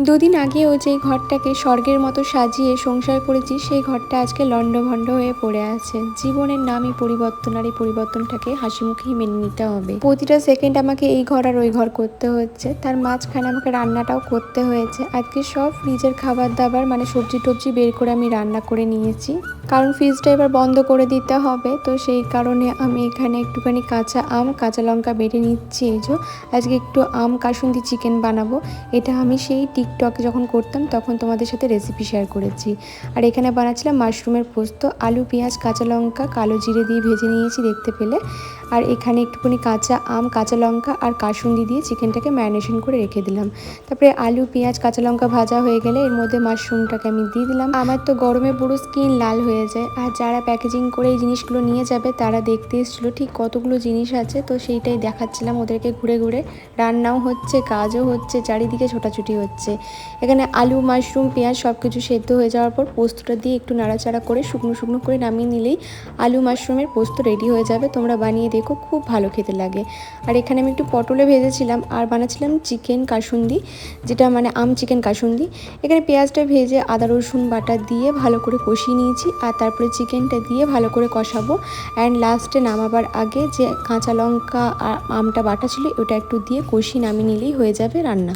দুদিন আগেও যেই ঘরটাকে স্বর্গের মতো সাজিয়ে সংসার করেছি, সেই ঘরটা আজকে লণ্ডভণ্ড হয়ে পড়ে আছে। জীবনের নামই পরিবর্তন, আর এই পরিবর্তনটাকে হাসি মুখেই মেনে নিতে হবে। প্রতিটা সেকেন্ড আমাকে এই ঘর আর ওই ঘর করতে হচ্ছে, তার মাঝখানে আমাকে রান্নাটাও করতে হয়েছে। আজকে সব ফ্রিজের খাবার দাবার মানে সবজি টবজি বের করে আমি রান্না করে নিয়েছি, কারণ ফ্রিজটা এবার বন্ধ করে দিতে হবে। তো সেই কারণে আমি এখানে একটুখানি কাঁচা আম, কাঁচা লঙ্কা বেটে নিচ্ছি। এই যে আজকে একটু আম কাসুন্দি চিকেন বানাবো। এটা আমি সেই টিকটকে যখন করতাম তখন তোমাদের সাথে রেসিপি শেয়ার করেছি। আর এখানে বানাচ্ছিলাম মাশরুমের পোস্ত, আলু পেঁয়াজ কাঁচা লঙ্কা কালো জিরে দিয়ে ভেজে নিয়েছি দেখতে পেলে। আর এখানে একটুখানি কাঁচা আম, কাঁচা লঙ্কা আর কাসুন্দি দিয়ে চিকেনটাকে ম্যারিনেশন করে রেখে দিলাম। তারপরে আলু পেঁয়াজ কাঁচা লঙ্কা ভাজা হয়ে গেলে এর মধ্যে মাশরুমটাকে আমি দিয়ে দিলাম। আমার তো গরমে পুরো স্কিন লাল হয়ে যায়। আর যারা প্যাকেজিং করে এই জিনিসগুলো নিয়ে যাবে তারা দেখতে এসেছিলো ঠিক কতগুলো জিনিস আছে, তো সেইটাই দেখাচ্ছিলাম ওদেরকে ঘুরে ঘুরে। রান্নাও হচ্ছে, কাজও হচ্ছে, চারিদিকে ছোটাছুটি হচ্ছে। এখানে আলু মাশরুম পেঁয়াজ সব কিছু সেদ্ধ হয়ে যাওয়ার পর পোস্তটা দিয়ে একটু নাড়াচাড়া করে শুকনো শুকনো করে নামিয়ে নিলেই আলু মাশরুমের পোস্ত রেডি হয়ে যাবে। তোমরা বানিয়ে দেখো, খুব ভালো খেতে লাগে। আর এখানে আমি একটু পটলে ভেজেছিলাম আর বানাচ্ছিলাম চিকেন কাসুন্দি, যেটা মানে আম চিকেন কাসুন্দি। এখানে পেঁয়াজটা ভেজে আদা রসুন বাটা দিয়ে ভালো করে কষিয়ে নিয়েছি, আর তারপরে চিকেনটা দিয়ে ভালো করে কষাবো। অ্যান্ড লাস্টে নামাবার আগে যে কাঁচা লঙ্কা আর আমটা বাটা ছিল ওটা একটু দিয়ে কষিয়ে নামিয়ে নিলেই হয়ে যাবে রান্না।